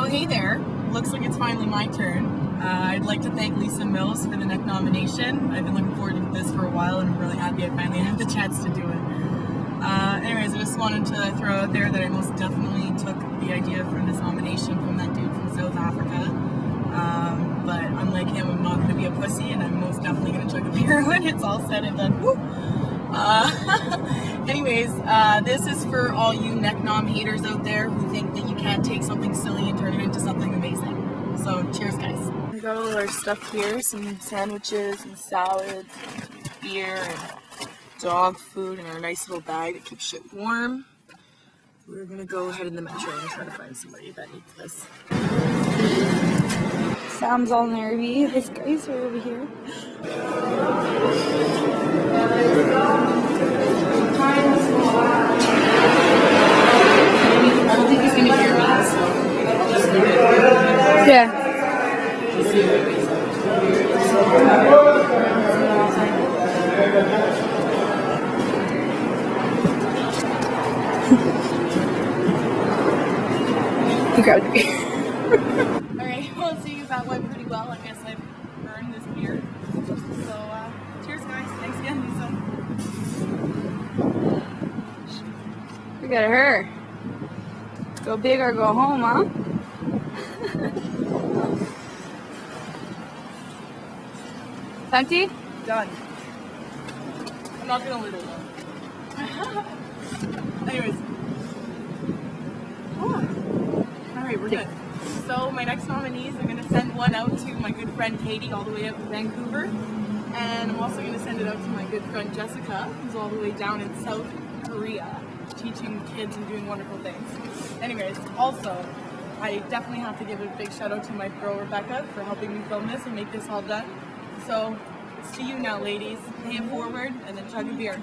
hey there, looks like it's finally my turn. I'd like to thank Lisa Mills for the neck nomination. I've been looking forward to this for a while and I'm really happy I finally had the chance to do it. Anyways, I just wanted to throw out there that I most definitely took the idea for this nomination from that dude from South Africa. But unlike him, I'm not going to be a pussy and I'm most definitely going to chug a beer when it's all said and done. Woo! Anyways, this is for all you neck nom haters out there who think that you can't take something silly and turn it into something amazing. So, cheers guys. We got all our stuff here, some sandwiches and salads, beer and dog food in our nice little bag to keep shit warm. We're gonna go ahead in the metro and try to find somebody that needs this. Sam's all nervy. This guy's right over here. I don't think he's gonna hear me, so just leave it. Yeah. He grabbed me. Alright, well, seeing as that went pretty well, I guess I've earned this beer. So, cheers guys. Thanks again, Lisa. Look at her. Go big or go home, huh? Empty? Done. I'm not gonna literally. Anyways. Alright, we're good. So my next nominees, I'm going to send one out to my good friend Katie all the way out in Vancouver. And I'm also going to send it out to my good friend Jessica, who's all the way down in South Korea, teaching kids and doing wonderful things. Anyways, also, I definitely have to give a big shout out to my girl Rebecca for helping me film this and make this all done. So, it's to you now ladies. Pay it forward and then chug a beer.